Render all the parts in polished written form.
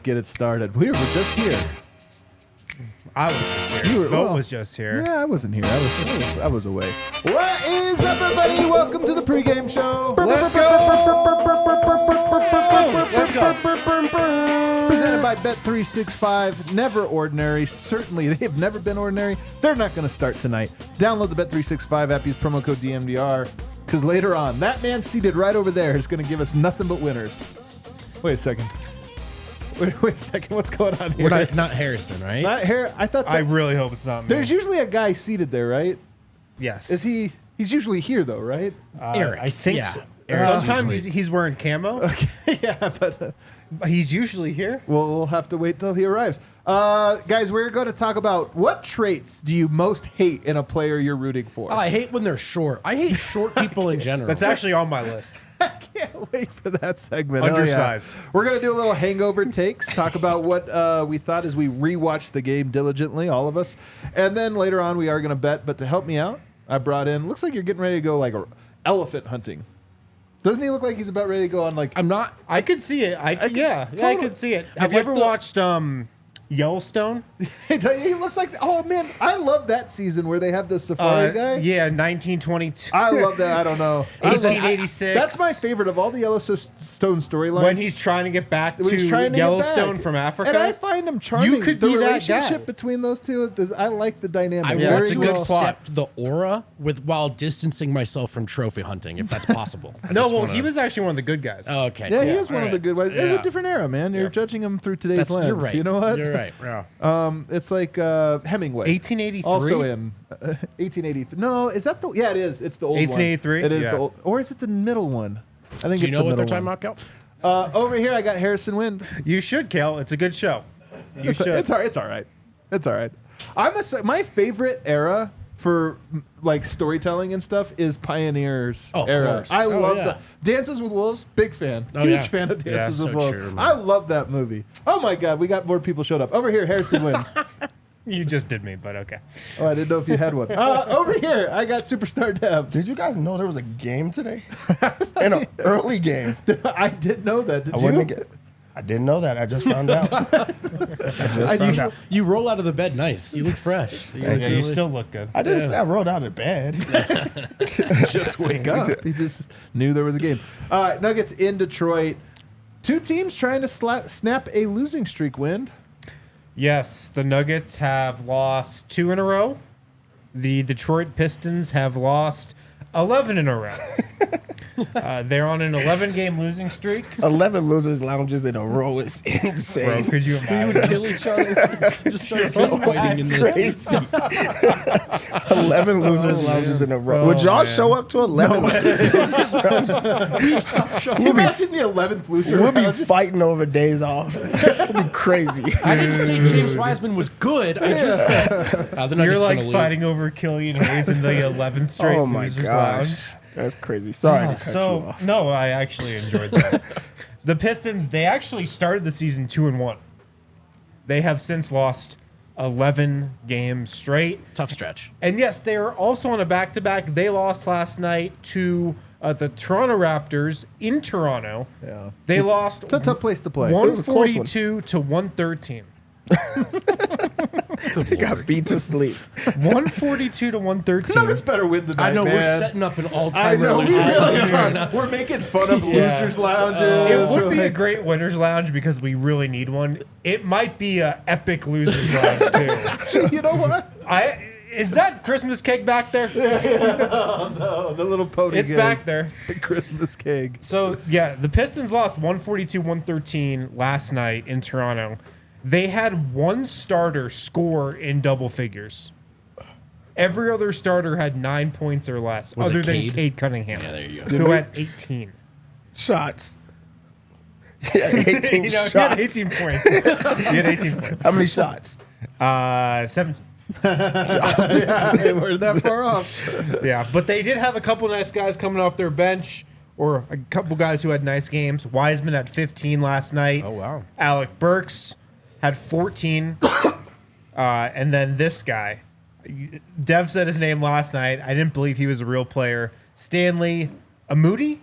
get it started. We were just here. I was just here. Vogt was just here. Yeah, I wasn't here. I was away. What is up, everybody? Welcome to the pregame show. Let's go. Let's go. Presented by Bet365. Never ordinary. Certainly, they have never been ordinary. They're not going to start tonight. Download the Bet365 app. Use promo code DNVR. Because later on, that man seated right over there is going to give us nothing but winners. Wait a second. Wait a second. What's going on here? Not Harrison, right? Not here. I thought. I really hope it's not me. There's usually a guy seated there, right? Yes. Is he? He's usually here, though, right? Eric. I think Yeah. so. Eric's Sometimes usually- he's wearing camo. Okay, yeah, but He's usually here. we'll have to wait till he arrives. Guys, we're going to talk about what traits do you most hate in a player you're rooting for? I hate when they're short. I hate short people in general. That's actually on my list. I can't wait for that segment. Hell Undersized. yeah. We're going to do a little hangover takes, talk about what we thought as we rewatched the game diligently, all of us. And then later on, we are going to bet. But to help me out, I brought in, looks like you're getting ready to go like elephant hunting. Doesn't he look like he's about ready to go on like... I'm not. I could see it. I totally. could see it. I Have you like ever the- watched Yellowstone? He looks like... Oh, man, I love that season where they have the safari guy. Yeah, 1922. I love that. I don't know. 1886. That's my favorite of all the Yellowstone storylines. When he's trying to get back When he's to trying to get Yellowstone back. from Africa. And I find him charming. You could the be that relationship guy. between those two. I like the dynamic. I Yeah, want it's to a good plot. accept the aura while distancing myself from trophy hunting, if that's possible. I No, just well, wanna- he was actually one of the good guys. Oh, okay. Yeah, he was all one of the right. good ones. It's Yeah. a different era, man. You're judging him through today's lens. You're right. You know what? You're right. Yeah. It's like Hemingway. 1883. Also in 1883. No, is that the? Yeah, it is. It's the old 1883? one. It is Yeah. the old, or is it the middle one? I think Do it's you know the what they're middle talking one. about, Cal? Over here, I got Harrison Wind. You should, Kale. It's a good show. You should. It's all right. It's all right. My favorite era for like storytelling and stuff is Pioneers Oh, of era. course. I Oh, love yeah. the Dances with Wolves. Big fan. Oh, Huge yeah. fan of Yeah, Dances so with Wolves. true, man. I love that movie. Oh my God, we got more people showed up. Over here, Harrison Wind. You just did me, but okay. Oh, I didn't know if you had one. Over here, I got Superstar Dev. Did you guys know there was a game today? In an early game. I didn't know that. Did I you? wouldn't get. I didn't know that. I just found out. You roll out of the bed nice. You look fresh. Yeah, you still look good. I didn't say I rolled out of bed. just wake up. He just knew there was a game. Nuggets in Detroit. Two teams trying to snap a losing streak win. Yes, the Nuggets have lost 2 in a row. The Detroit Pistons have lost 11 in a row. They're on an 11-game losing streak. 11 losers lounges in a row is Bro, insane. could you You imagine? would kill each other. Just start fist fighting in the Crazy. 11 losers lounges in a row. Oh, Would y'all man. show up to 11 losers lounges? Can you imagine the 11th loser? We'll be round? fighting over days off. It'll be crazy. I didn't say James Wiseman was good. I just said the Nuggets You're like gonna lose. fighting over Killian Hayes in the 11th straight Oh my losers gosh. lounge. That's crazy. Sorry to cut you So off. no, I actually enjoyed that. The Pistons, they actually started the season 2-1. They have since lost 11 games straight. Tough stretch. And yes, they are also on a back-to-back. They lost last night to the Toronto Raptors in Toronto. Yeah. They lost It's a tough place to play. was a close one. 142 to 113. They got beat to sleep. 142 to 113. Nuggets better win tonight, I know man. we're setting up an I all-time know we losers. really line. are. We're making fun of Yeah. losers lounges. It would be We're a like- great winners lounge because we really need one. It might be a epic losers lounge too. You know what? Is that Christmas cake back there? Oh, the little pony. It's game. back there. The Christmas cake. So yeah, the Pistons lost 142-113 last night in Toronto. They had one starter score in double figures. Every other starter had 9 points or less, Was it other than Cade? Cade Cunningham, Yeah, there you go. who had 18. Shots. Yeah, 18 He shots. had 18 points. He had 18 points. How many shots? 17. Hey, we're that far off. Yeah, but they did have a couple nice guys coming off their bench, or a couple guys who had nice games. Wiseman had 15 last night. Oh, wow. Alec Burks had 14. And then this guy. Dev said his name last night. I didn't believe he was a real player. Stanley Amudi?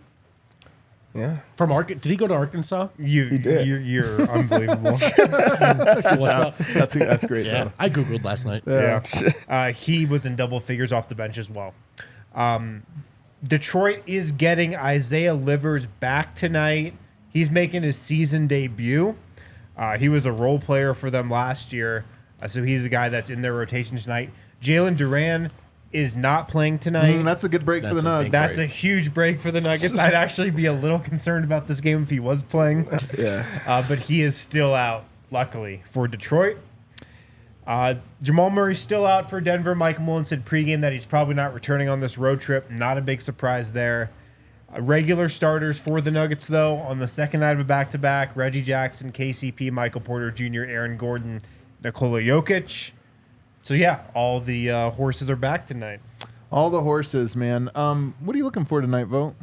Yeah. Did he go to Arkansas? did. You're unbelievable. What's up? That's great. Yeah, Though. I googled last night. Yeah. He was in double figures off the bench as well. Detroit is getting Isaiah Livers back tonight. He's making his season debut. He was a role player for them last year, so he's the guy that's in their rotation tonight. Jalen Duran is not playing tonight. That's a good break for the Nuggets. That's a huge break for the Nuggets. I'd actually be a little concerned about this game if he was playing. Yeah. But he is still out, luckily, for Detroit. Jamal Murray's still out for Denver. Mike Mullen said pregame that he's probably not returning on this road trip. Not a big surprise there. Regular starters for the Nuggets, though, on the second night of a back-to-back, Reggie Jackson, KCP, Michael Porter Jr., Aaron Gordon, Nikola Jokic. So, yeah, all the horses are back tonight. All the horses, man. What are you looking for tonight, Vogt?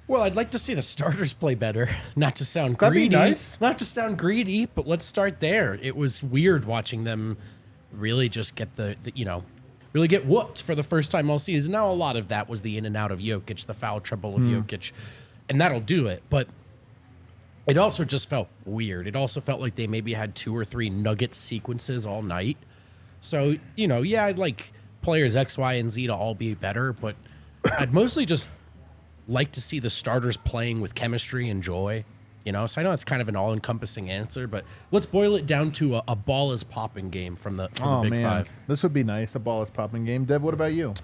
Well, I'd like to see the starters play better. Not to sound That'd be greedy. nice. Not to sound greedy, but let's start there. It was weird watching them really just get really get whooped for the first time all season. Now, a lot of that was the in and out of Jokic, the foul trouble of Jokic, and that'll do it. But it also just felt weird. It also felt like they maybe had 2 or 3 nugget sequences all night. So, I'd like players X, Y, and Z to all be better, but I'd mostly just like to see the starters playing with chemistry and joy. So I know it's kind of an all-encompassing answer, but let's boil it down to a ball is popping game from the Big Five. This would be nice, a ball is popping game. Dev, what about you?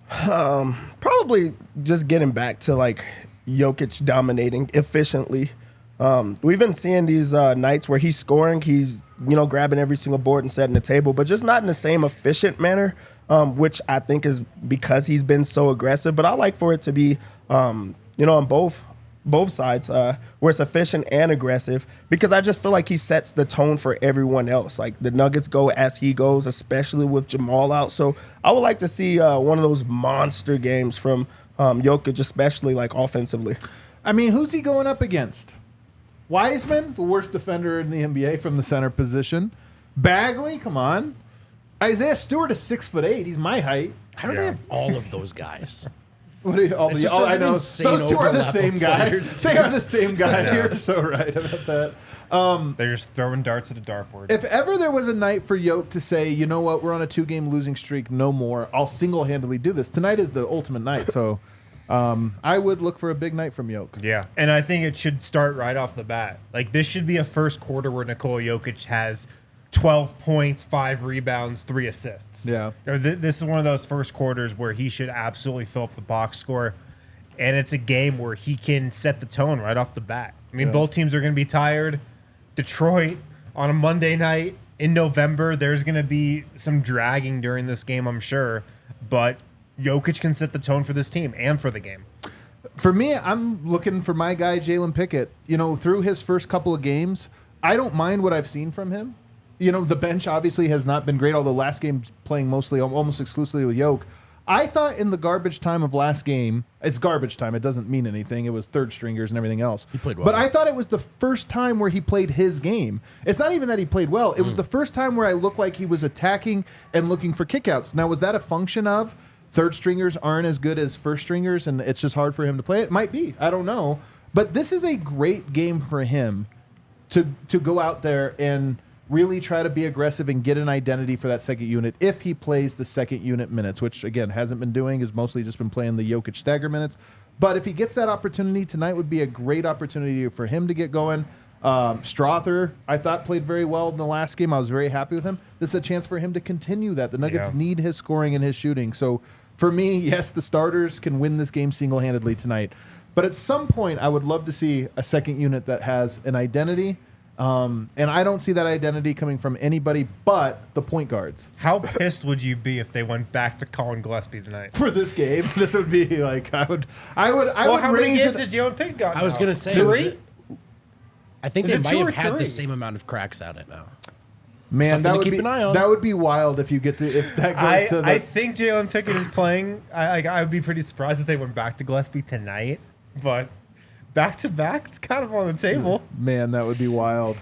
Probably just getting back to like Jokic dominating efficiently. We've been seeing these nights where he's scoring, he's grabbing every single board and setting the table, but just not in the same efficient manner, which I think is because he's been so aggressive. But I like for it to be, on both sides, where it's efficient and aggressive, because I just feel like he sets the tone for everyone else. Like the Nuggets go as he goes, especially with Jamal out. So I would like to see one of those monster games from Jokic, especially like offensively. I mean, who's he going up against? Wiseman, the worst defender in the NBA from the center position. Bagley, come on. Isaiah Stewart is 6'8". He's my height. How do they have all of those guys? What do you, It's just I an know insane those two are the overlap same of guy. players, They are the same guy. You're so right about that. They're just throwing darts at a dartboard. If ever there was a night for Yoke to say, you know what, we're on a 2-game losing streak, no more, I'll single-handedly do this. Tonight is the ultimate night, so I would look for a big night from Yoke. Yeah, and I think it should start right off the bat. Like, this should be a first quarter where Nikola Jokic has 12 points, 5 rebounds, 3 assists. Yeah. This is one of those first quarters where he should absolutely fill up the box score, and it's a game where he can set the tone right off the bat. I mean, both teams are going to be tired. Detroit, on a Monday night in November, there's going to be some dragging during this game, I'm sure, but Jokic can set the tone for this team and for the game. For me, I'm looking for my guy, Jalen Pickett. Through his first couple of games, I don't mind what I've seen from him. The bench obviously has not been great, although last game playing mostly, almost exclusively with Yoke. I thought in the garbage time of last game, it's garbage time. It doesn't mean anything. It was third stringers and everything else. He played well. But I thought it was the first time where he played his game. It's not even that he played well. It was the first time where I looked like he was attacking and looking for kickouts. Now, was that a function of third stringers aren't as good as first stringers and it's just hard for him to play? It might be. I don't know. But this is a great game for him to go out there and really try to be aggressive and get an identity for that second unit if he plays the second unit minutes, which, again, hasn't been doing. Has mostly just been playing the Jokic stagger minutes. But if he gets that opportunity, tonight would be a great opportunity for him to get going. Strother, I thought, played very well in the last game. I was very happy with him. This is a chance for him to continue that. The Nuggets need his scoring and his shooting. So for me, yes, the starters can win this game single-handedly tonight. But at some point, I would love to see a second unit that has an identity. And I don't see that identity coming from anybody but the point guards. How pissed would you be if they went back to Colin Gillespie tonight? For this game, this would be like I would how many raise games it. has Jalen Pickett got? I was going to say, 3? I think Is they it might 2 have or had 3? the same amount of cracks at it now. Man, Something that to would keep be an eye on. that would be wild if you get to if that goes to the. I think Jalen Pickett is playing. I would be pretty surprised if they went back to Gillespie tonight, but back to back, it's kind of on the table. Man, that would be wild.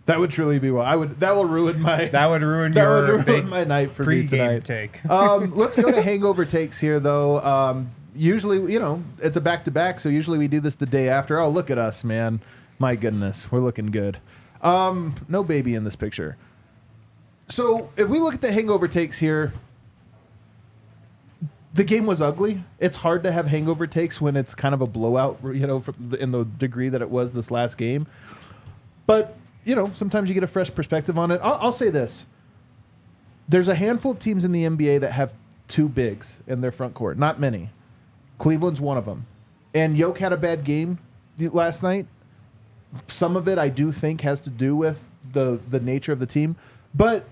That would truly be wild. That will ruin my. That would ruin your my night for me pregame tonight. take. Let's go to hangover takes here, though. usually, it's a back-to-back, so usually we do this the day after. Oh, look at us, man. My goodness, we're looking good. No baby in this picture. So if we look at the hangover takes here, the game was ugly. It's hard to have hangover takes when it's kind of a blowout, in the degree that it was this last game. But, sometimes you get a fresh perspective on it. I'll say this. There's a handful of teams in the NBA that have two bigs in their front court. Not many. Cleveland's one of them. And Jokic had a bad game last night. Some of it I do think has to do with the nature of the team. But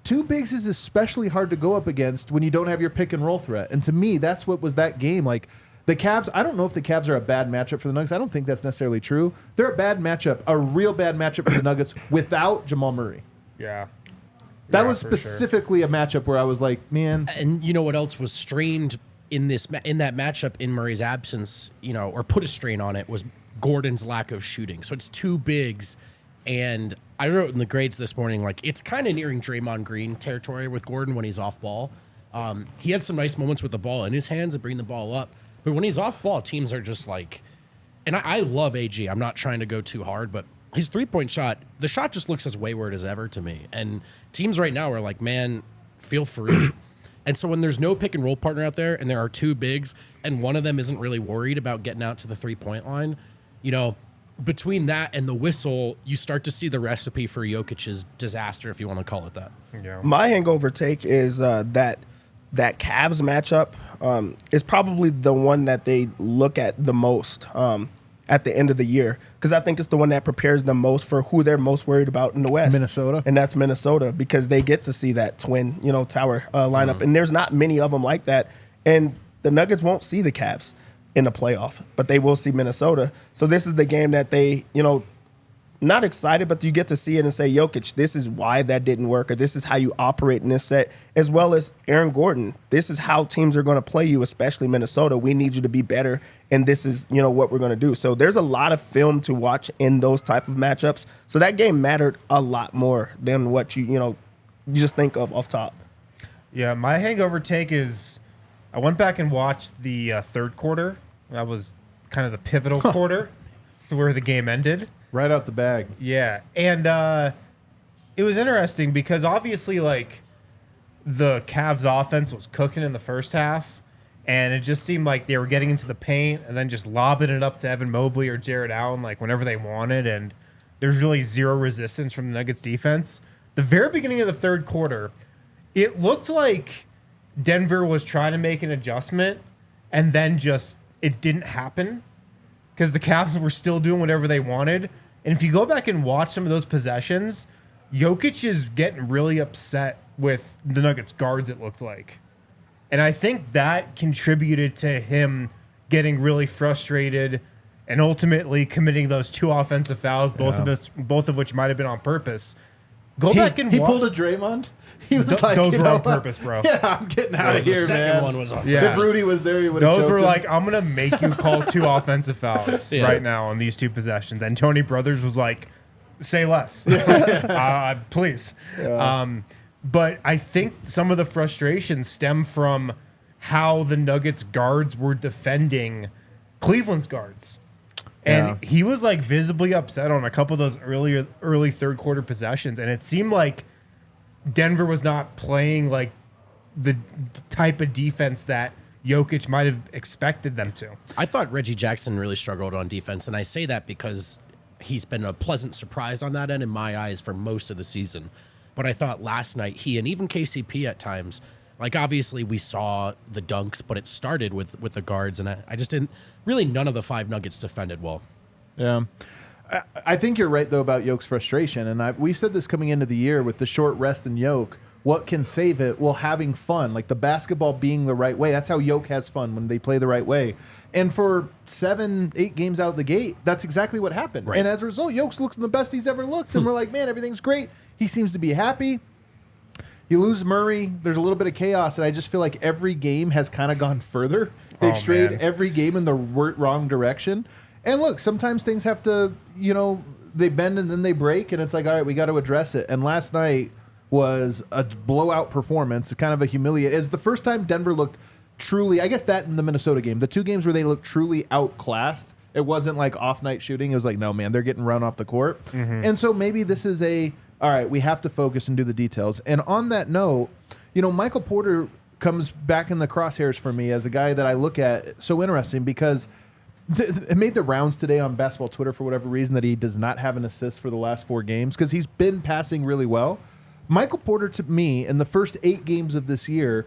two bigs is especially hard to go up against when you don't have your pick and roll threat. And to me, that's what was that game. Like the Cavs, I don't know if the Cavs are a bad matchup for the Nuggets. I don't think that's necessarily true. They're a bad matchup, a real bad matchup for the Nuggets without Jamal Murray. Yeah. That was specifically a matchup where I was like, man. And you know what else was strained in that matchup in Murray's absence, or put a strain on it, was Gordon's lack of shooting. So it's two bigs. And I wrote in the grades this morning, like, it's kind of nearing Draymond Green territory with Gordon when he's off ball. He had some nice moments with the ball in his hands and bring the ball up. But when he's off ball, teams are just like, and I love AG. I'm not trying to go too hard, but his three-point shot, the shot just looks as wayward as ever to me. And teams right now are like, man, feel free. And so when there's no pick and roll partner out there and there are two bigs and one of them isn't really worried about getting out to the three-point line, between that and the whistle, you start to see the recipe for Jokic's disaster, if you want to call it that. Yeah. My hangover take is that Cavs matchup is probably the one that they look at the most at the end of the year, because I think it's the one that prepares them most for who they're most worried about in the West. Minnesota. And that's Minnesota, because they get to see that twin, tower lineup. And there's not many of them like that. And the Nuggets won't see the Cavs in the playoff, but they will see Minnesota. So this is the game that they, not excited, but you get to see it and say, Jokic, this is why that didn't work, or this is how you operate in this set, as well as Aaron Gordon. This is how teams are going to play you, especially Minnesota. We need you to be better, and this is, what we're going to do. So there's a lot of film to watch in those type of matchups. So that game mattered a lot more than what you just think of off top. Yeah, my hangover take is I went back and watched the third quarter. That was kind of the pivotal quarter where the game ended. Right out the bag. Yeah. And it was interesting because obviously, like, the Cavs offense was cooking in the first half, and it just seemed like they were getting into the paint and then just lobbing it up to Evan Mobley or Jared Allen, like, whenever they wanted, and there's really zero resistance from the Nuggets defense. The very beginning of the third quarter, it looked like Denver was trying to make an adjustment, and then just it didn't happen because the Cavs were still doing whatever they wanted. And if you go back and watch some of those possessions, Jokic is getting really upset with the Nuggets guards, it looked like. And I think that contributed to him getting really frustrated and ultimately committing those two offensive fouls, both of which might have been on purpose. Go back and he pulled a Draymond. He was like, those were on purpose, bro. Yeah, I'm getting out of here, the second man. one was on. Yeah. If Rudy was there, he would have Those were him. like, I'm going to make you call two offensive fouls right now on these two possessions. And Tony Brothers was like, say less. Please. Yeah. But I think some of the frustration stemmed from how the Nuggets guards were defending Cleveland's guards. And he was like visibly upset on a couple of those early third quarter possessions. And it seemed like Denver was not playing like the type of defense that Jokic might have expected them to. I thought Reggie Jackson really struggled on defense, and I say that because he's been a pleasant surprise on that end in my eyes for most of the season. But I thought last night he and even KCP at times, like obviously we saw the dunks, but it started with the guards, and I just didn't really, none of the five Nuggets defended well. Yeah. I think you're right, though, about Jokic's frustration. And we said this coming into the year with the short rest in Jokic. What can save it? Well, having fun, like the basketball being the right way. That's how Jokic has fun, when they play the right way. And for 7-8 games out of the gate, that's exactly what happened. Right. And as a result, Jokic looks the best he's ever looked. And we're like, man, everything's great. He seems to be happy. You lose Murray, there's a little bit of chaos, and I just feel like every game has kind of gone further. They've strayed every game in the wrong direction. And look, sometimes things have to, they bend and then they break, and it's like, all right, we got to address it. And last night was a blowout performance, kind of a humiliation. It's the first time Denver looked truly, I guess that in the Minnesota game, the two games where they looked truly outclassed, it wasn't like off night shooting. It was like, no, man, they're getting run off the court. And so maybe this is all right, we have to focus and do the details. And on that note, Michael Porter comes back in the crosshairs for me as a guy that I look at so interesting because it made the rounds today on basketball Twitter for whatever reason that he does not have an assist for the last 4 games because he's been passing really well. Michael Porter, to me, in the first 8 games of this year,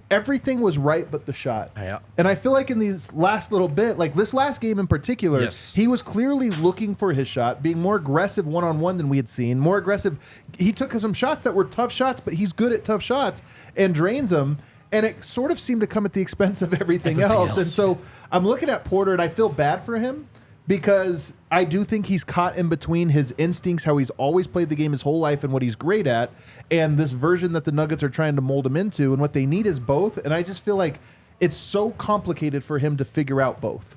everything was right but the shot. Yeah. And I feel like in these last little bit, like this last game in particular, he was clearly looking for his shot, being more aggressive one-on-one than we had seen, more aggressive. He took some shots that were tough shots, but he's good at tough shots and drains them. And it sort of seemed to come at the expense of everything else. And so I'm looking at Porter, and I feel bad for him because I do think he's caught in between his instincts, how he's always played the game his whole life and what he's great at, and this version that the Nuggets are trying to mold him into. And what they need is both. And I just feel like it's so complicated for him to figure out both.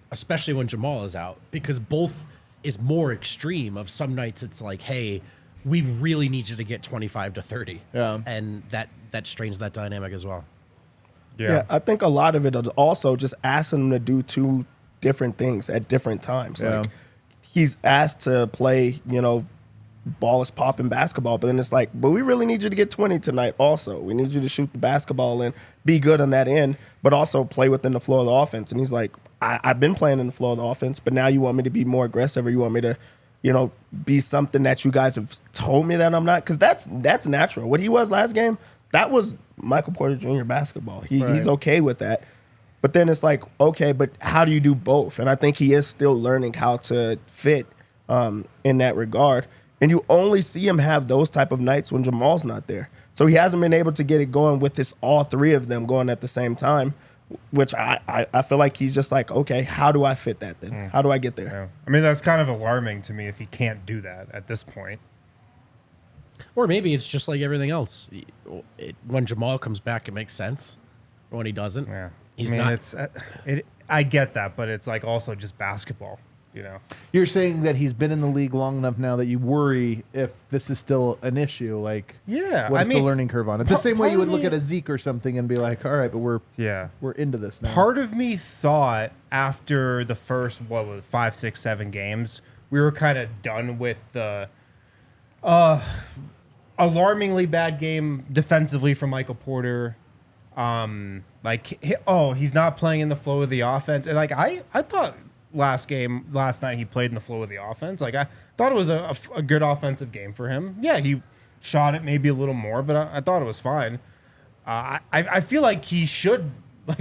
Especially when Jamal is out, because both is more extreme. Of some nights it's like, hey, we really need you to get 25 to 30. Yeah. And that strains that dynamic as well. Yeah, I think a lot of it is also just asking him to do 2 different things at different times. Yeah. Like he's asked to play, ball is popping basketball, but then it's like, but we really need you to get 20 tonight also. We need you to shoot the basketball and be good on that end, but also play within the flow of the offense. And he's like, I've been playing in the flow of the offense, but now you want me to be more aggressive, or you want me to, be something that you guys have told me that I'm not? Because that's natural. What he was last game, that was Michael Porter Jr. basketball. He's okay with that. But then it's like, okay, but how do you do both? And I think he is still learning how to fit in that regard. And you only see him have those type of nights when Jamal's not there. So he hasn't been able to get it going with all 3 of them going at the same time, which I feel like he's just like, okay, how do I fit that then? How do I get there? Yeah. I mean, that's kind of alarming to me if he can't do that at this point. Or maybe it's just like everything else. When Jamal comes back, it makes sense. When he doesn't, he's not. I get that, but it's like also just basketball. You're saying that he's been in the league long enough now that you worry if this is still an issue. Like, what's the learning curve on it? The same way you would look at a Zeke or something and be like, all right, but we're into this now. Part of me thought after the first 5, 6, 7 games, we were kind of done with the alarmingly bad game defensively from Michael Porter. He's not playing in the flow of the offense, and like I thought. Last night he played in the flow of the offense. Like I thought it was a good offensive game for him. Yeah, he shot it maybe a little more, but I thought it was fine. I feel like he should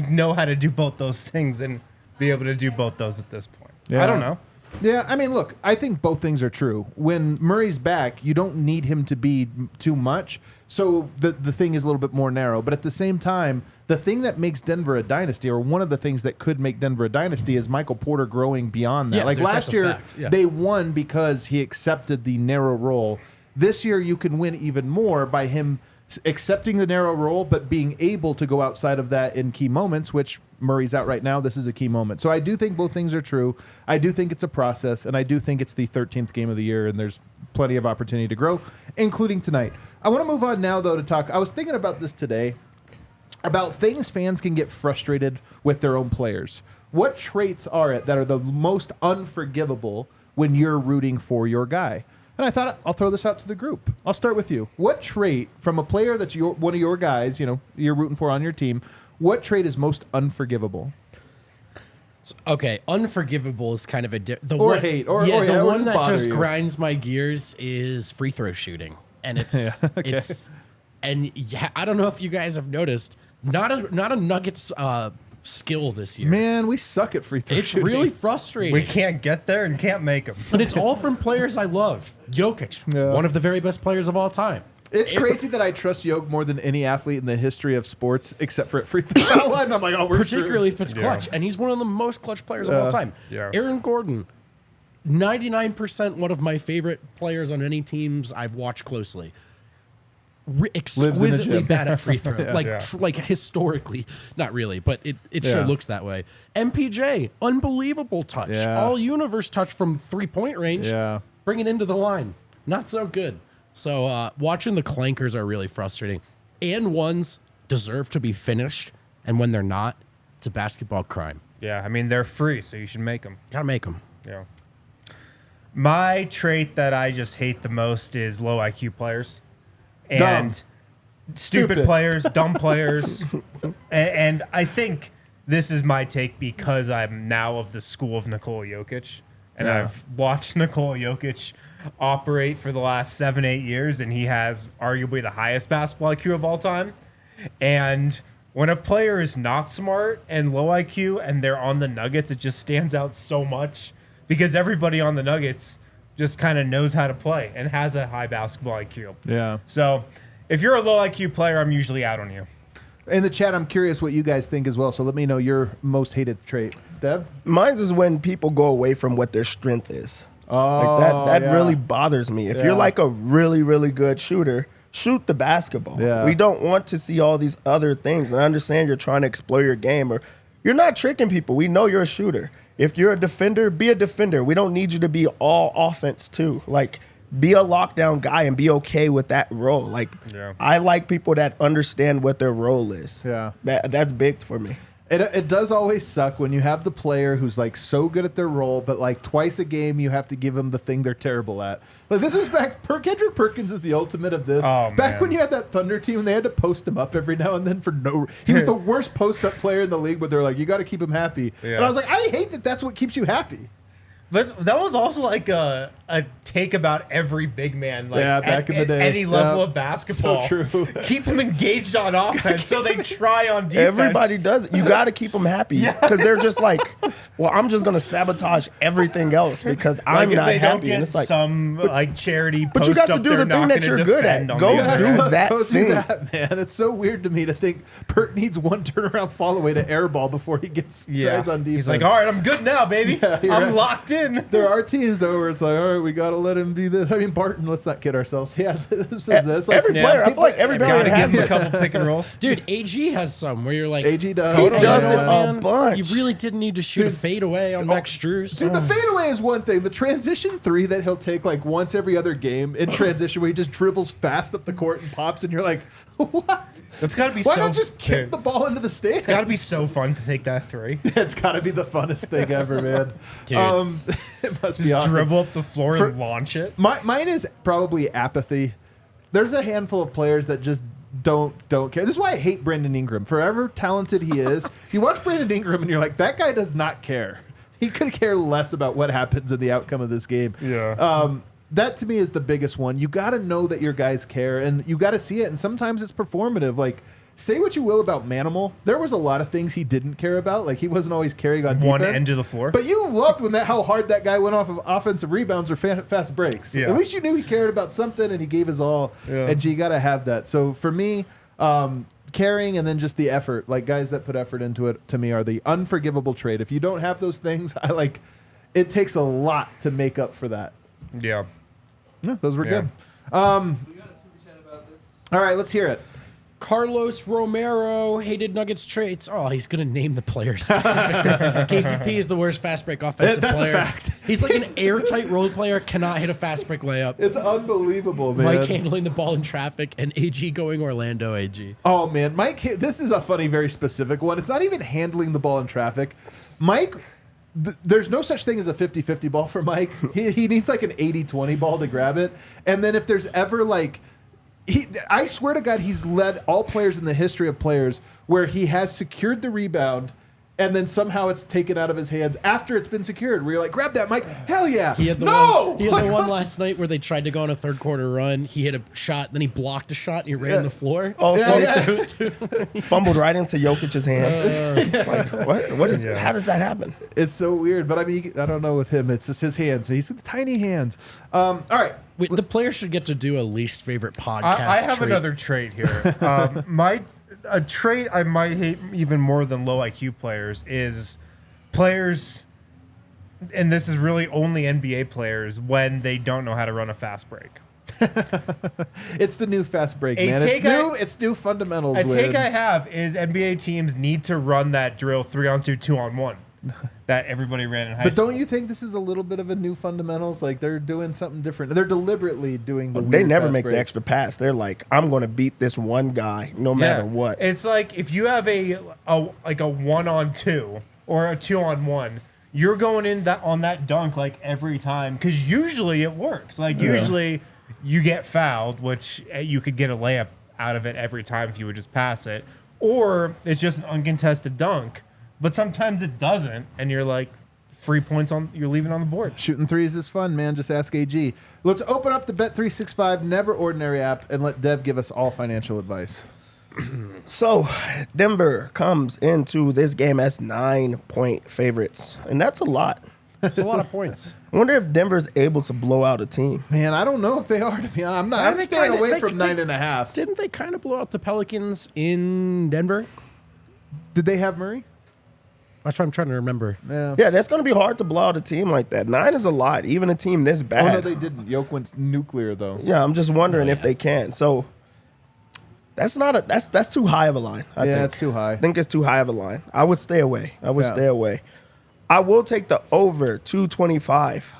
know how to do both those things and be able to do both those at this point. Yeah. I don't know. Yeah, I mean, look, I think both things are true. When Murray's back, you don't need him to be too much, so the thing is a little bit more narrow. But at the same time, the thing that makes Denver a dynasty, or one of the things that could make Denver a dynasty, is Michael Porter growing beyond that. Yeah, like last year, they won because he accepted the narrow role. This year, you can win even more by him accepting the narrow role, but being able to go outside of that in key moments, which Murray's out right now. This is a key moment. So I do think both things are true. I do think it's a process, and I do think it's the 13th game of the year, and there's plenty of opportunity to grow, including tonight. I want to move on now, though, to talk. I was thinking about this today, about things fans can get frustrated with their own players. What traits are it that are the most unforgivable when you're rooting for your guy? And I thought I'll throw this out to the group. I'll start with you. What trait from a player that's one of your guys, you're rooting for on your team, what trait is most unforgivable? Okay, unforgivable is kind of a hate, the one that just you. grinds my gears is free throw shooting, and it's I don't know if you guys have noticed, not a Nuggets skill this year. Man, we suck at free throw It's shooting. really frustrating. We can't get there and can't make them. But it's all from players I love. Jokic, one of the very best players of all time. It's crazy that I trust Jokic more than any athlete in the history of sports, except for at free throw line. I'm like, we're particularly if it's clutch, and he's one of the most clutch players of all time. Yeah. Aaron Gordon, 99% one of my favorite players on any teams I've watched closely. Exquisitely bad at free throw, like historically, not really, but it sure looks that way. MPJ, unbelievable touch, all universe touch from 3-point range, bring it into the line, not so good. So watching the clankers are really frustrating, and ones deserve to be finished And when they're not, it's a basketball crime. Yeah, I mean, they're free, so you should make them. Gotta make them. Yeah. My trait that I just hate the most is low IQ players. And stupid players, dumb players. And I think this is my take because I'm now of the school of Nikola Jokic. And I've watched Nikola Jokic operate for the last 7-8 years, and he has arguably the highest basketball IQ of all time. And when a player is not smart and low IQ and they're on the Nuggets, it just stands out so much because everybody on the Nuggets just kind of knows how to play and has a high basketball IQ. Yeah. So if you're a low IQ player, I'm usually out on you. In the chat, I'm curious what you guys think as well. So let me know your most hated trait. Dev? Mine's is when people go away from what their strength is. Oh, Like that really bothers me. If you're like a really, really good shooter, shoot the basketball. Yeah. We don't want to see all these other things. And I understand you're trying to explore your game, or you're not tricking people. We know you're a shooter. If you're a defender, be a defender. We don't need you to be all offense too. Like, be a lockdown guy and be okay with that role. Like, I like people that understand what their role is. Yeah. That's big for me. It does always suck when you have the player who's like so good at their role, but like twice a game you have to give them the thing they're terrible at. Like this was back. Kendrick Perkins is the ultimate of this. Back when you had that Thunder team, and they had to post him up every now and then for no. He was the worst post up player in the league, but they're like, you got to keep him happy. Yeah. And I was like, I hate that. That's what keeps you happy. But that was also like a take about every big man. Like back in the day. At any level of basketball. So true. Keep them engaged on offense so they try on defense. Everybody does it. You got to keep them happy because they're just like, well, I'm just going to sabotage everything else because I'm not happy. And it's like some like charity but post you got to up, do the thing that you're good at. Go do that thing. Man. It's so weird to me to think Perk needs one turnaround fall away to airball before he gets tries on defense. He's like, all right, I'm good now, baby. I'm locked in. There are teams though where it's like, all right, we got to let him be this. I mean, Barton, let's not kid ourselves. Yeah, this is this. Like, every player, I feel like every player has a couple pick and rolls. Dude, AG has some where you're like, AG does. He does it man, a bunch. You really didn't need to shoot a fadeaway on Max Strus. Dude, the fadeaway is one thing. The transition three that he'll take like once every other game in transition where he just dribbles fast up the court and pops, and you're like, what? That's got to be Why not just kick the ball into the stand? It's got to be so fun to take that three. It's got to be the funnest thing ever, man. Dude. It must Just be awesome. dribble up the floor and launch it. Mine is probably apathy. There's a handful of players that just don't care. This is why I hate Brandon Ingram. Forever talented he is, you watch Brandon Ingram and you're like, that guy does not care. He could care less about what happens in the outcome of this game. Yeah. That to me is the biggest one. You got to know that your guys care, and you got to see it. And sometimes it's performative. Like, say what you will about Manimal, there was a lot of things he didn't care about. Like, he wasn't always carrying on defense. One end of the floor. But you loved how hard that guy went off of offensive rebounds or fast breaks. Yeah. At least you knew he cared about something and he gave his all. Yeah. And you got to have that. So for me, caring and then just the effort, like guys that put effort into it, to me are the unforgivable trait. If you don't have those things, it takes a lot to make up for that. Yeah. Yeah, those were good. We got a super chat about this. All right, let's hear it. Carlos Romero hated Nuggets traits. Oh, he's going to name the player specifically. KCP is the worst fast break offensive That's player. a fact. He's like an airtight role player, cannot hit a fast break layup. It's unbelievable, man. Mike handling the ball in traffic and AG going Orlando AG. Oh, man. Mike, this is a funny, very specific one. It's not even handling the ball in traffic. Mike, there's no such thing as a 50-50 ball for Mike. He needs like an 80-20 ball to grab it. And then if there's ever like... I swear to God, he's led all players in the history of players where he has secured the rebound and then somehow it's taken out of his hands after it's been secured. Where you're like, grab that, Mike. Hell yeah. He had the one last night where they tried to go on a third quarter run. He hit a shot, then he blocked a shot and he ran the floor. Oh, Yeah. he fumbled right into Jokic's hands. It's like, what is? How did that happen? It's so weird. But I mean, I don't know with him. It's just his hands. He's got tiny hands. All right. Wait, the player should get to do a least favorite podcast. I have trait. another trait here. A trait I might hate even more than low IQ players is players, and this is really only NBA players, when they don't know how to run a fast break. It's the new fast break, man. It's new fundamentals. A take I have is NBA teams need to run that drill 3-on-2, 2-on-1. that everybody ran in high But school. don't you think this is a little bit of a new fundamentals? Like they're doing something different. They're deliberately doing the. They weird never fast make break. the extra pass. They're like, I'm going to beat this one guy no matter what. It's like if you have a 1-on-2 or a 2-on-1, you're going in that on that dunk like every time because usually it works. Like usually you get fouled, which you could get a layup out of it every time if you would just pass it, or it's just an uncontested dunk. But sometimes it doesn't, and you're like free points you're leaving on the board. Shooting threes is fun, man. Just ask AG. Let's open up the Bet365 Never Ordinary app and let Dev give us all financial advice. So, Denver comes into this game as 9-point favorites, and that's a lot. It's a lot of points. I wonder if Denver's able to blow out a team. Man, I don't know if they are. To be honest, I'm they staying kinda- away they- from they- 9.5. Didn't they kind of blow out the Pelicans in Denver? Did they have Murray? That's what I'm trying to remember. Yeah, that's going to be hard to blow out a team like that. 9 is a lot, even a team this Oh bad. no, they didn't. Yoke went nuclear though. Yeah, I'm just wondering if they can. So that's not that's too high of a line. I think it's too high. I think it's too high of a line. I would stay away. Yeah. Stay away. I will take the over 225.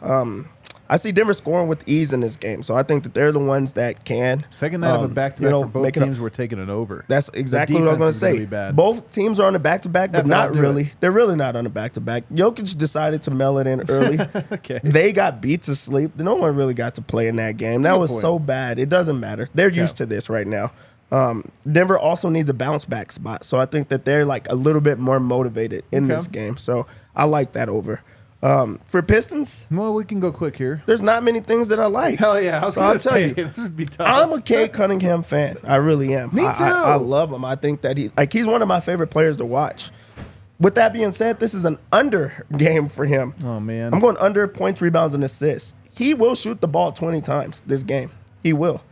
I see Denver scoring with ease in this game, so I think that they're the ones that can. Second night of a back-to-back for both make it up. teams. We're taking it over. That's exactly what I was going to defense is gonna say. be bad. Both teams are on the back-to-back, but That'll not do really. it. They're really not on the back-to-back. Jokic decided to mail it in early. Okay. They got beat to sleep. No one really got to play in that game. That Good was point. so bad. It doesn't matter. They're used to this right now. Denver also needs a bounce-back spot, so I think that they're like a little bit more motivated in this game. So I like that over. For Pistons, Well, we can go quick here. there's not many things that I like. Hell yeah, I was So gonna I'll tell say you, this would be tough. I'm a Cade Cunningham fan. I really am. Me too. I love him. I think that he's one of my favorite players to watch. With that being said, this is an under game for him. Oh man, I'm going under points, rebounds, and assists. He will shoot the ball 20 times this game. He will.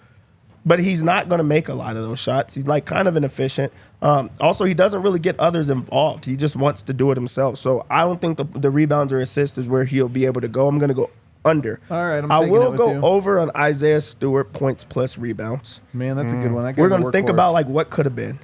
But he's not going to make a lot of those shots. He's like kind of inefficient. Also, he doesn't really get others involved. He just wants to do it himself. So I don't think the rebounds or assists is where he'll be able to go. I'm going to go under. All right, I'm I taking will it with go you. over on Isaiah Stewart points plus rebounds. man, that's a good one. That We're guy's a going to think workhorse. about like what could have been.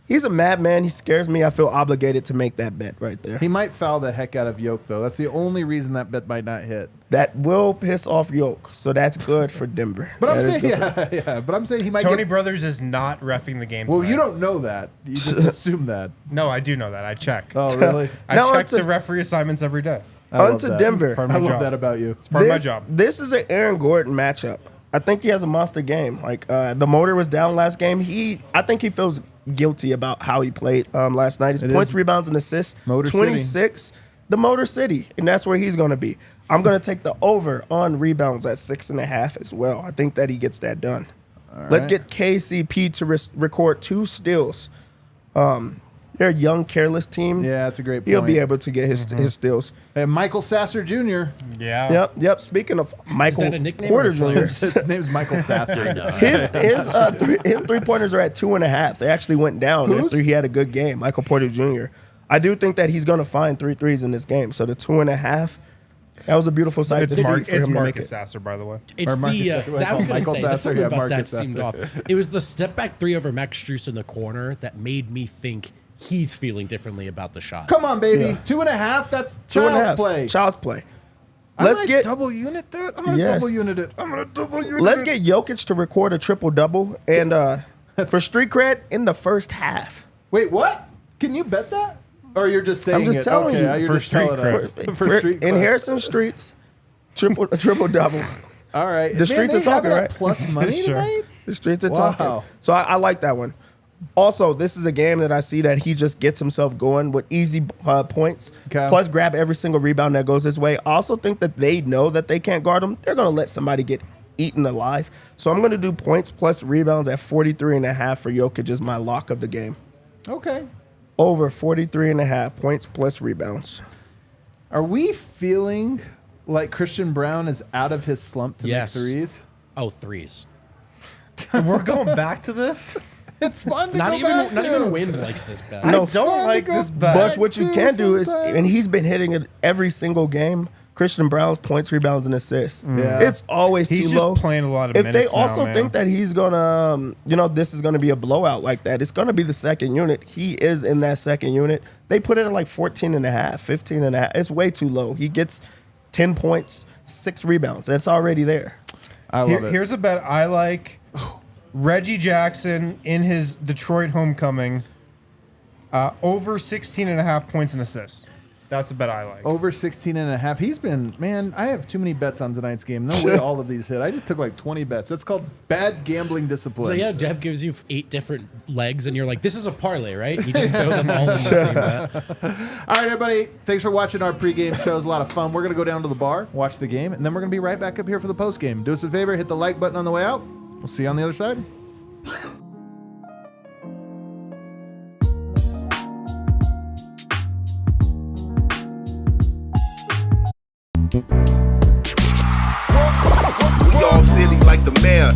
He's a madman. He scares me. I feel obligated to make that bet right there. He might foul the heck out of Yoke though. That's the only reason that bet might not hit. That will piss off Yoke. So that's good for Denver. But I'm That is saying, good for- yeah. But I'm saying he might. Tony get, Brothers is not reffing the game. well, tonight. you don't know that. You just assume that. No, I do know that. I check. Oh, really? I Now check onto- the referee assignments every day. I love Onto that. Denver. Part of I my love job. that about you. It's part of my job. This is an Aaron Gordon matchup. I think he has a monster game. Like the motor was down last game. I think he feels guilty about how he played last night. His It points, is rebounds, and assists. Motor City. 26. The Motor City, and that's where he's going to be. I'm going to take the over on rebounds at 6.5 as well. I think that he gets that done. Let's get KCP to record 2 steals. They're a young, careless team. Yeah, that's a great point. He'll be able to get his steals. And Michael Sasser Jr. Yeah. Yep. Speaking of Michael that a nickname Porter or a player? Jr., His name's Michael Sasser. his 3-pointers are at 2.5. They actually went down Whose? after he had a good game. Michael Porter Jr. I do think that he's going to find 3 threes in this game. So the 2.5, that was a beautiful sight It's, to see for it's him to make Marcus it. Sasser, by the way. It's Or Marcus the Sasser. What do I I was call going to Michael say there's Sasser? something Yeah, about that Marcus seemed Sasser. off. It was the step back 3 over Max Strus in the corner that made me think he's feeling differently about the shot. Come on, baby. Yeah. 2.5. That's 2.5. child's play. Child's play. I'm Let's gonna get double unit that. I'm gonna Yes. double unit it. I'm gonna double unit let's it. get Jokic to record a triple-double and for street cred in the first half. Wait, what? Can you bet that? Or you're just saying I'm just it? telling okay, you. you're For just telling street us. For- street in cred. Harrison Streets, triple-double. All right. The streets they are talking, have it at right? Plus money Sure. tonight? The streets are Wow. talking. So I like that one. Also, this is a game that I see that he just gets himself going with easy points. Okay. Plus, grab every single rebound that goes his way. I also think that they know that they can't guard him. They're going to let somebody get eaten alive. So I'm going to do points plus rebounds at 43.5 for Jokic is my lock of the game. Okay. Over 43.5 points plus rebounds. Are we feeling like Christian Brown is out of his slump to Yes. make threes? Oh, threes. We're going back to this? It's fun to Not go even back not to. even Wind likes this bet. No, I don't like go this back. bet. But what you to can do is, sometimes. and he's been hitting it every single game, Christian Brown's points, rebounds, and assists. Yeah. It's always He's too just low. playing a lot of If minutes they also now, think that he's gonna, this is gonna be a blowout like that, it's gonna be the second unit. He is in that second unit. They put it at like 14 and a half, 15 and a half. It's way too low. He gets 10 points, 6 rebounds. That's already there. I love it. Here's a bet I like. Reggie Jackson in his Detroit homecoming, over 16 and a half points and assists. That's the bet I like. Over 16 and a half. He's been, man, I have too many bets on tonight's game. No way all of these hit. I just took like 20 bets. That's called bad gambling discipline. So yeah, Deb gives you 8 different legs, and you're like, "This is a parlay, right?" You just throw them all in the same bet. All right, everybody. Thanks for watching our pregame show. It was a lot of fun. We're going to go down to the bar, watch the game, and then we're going to be right back up here for the postgame. Do us a favor, hit the like button on the way out. We'll see you on the other side. We all silly like the mayor.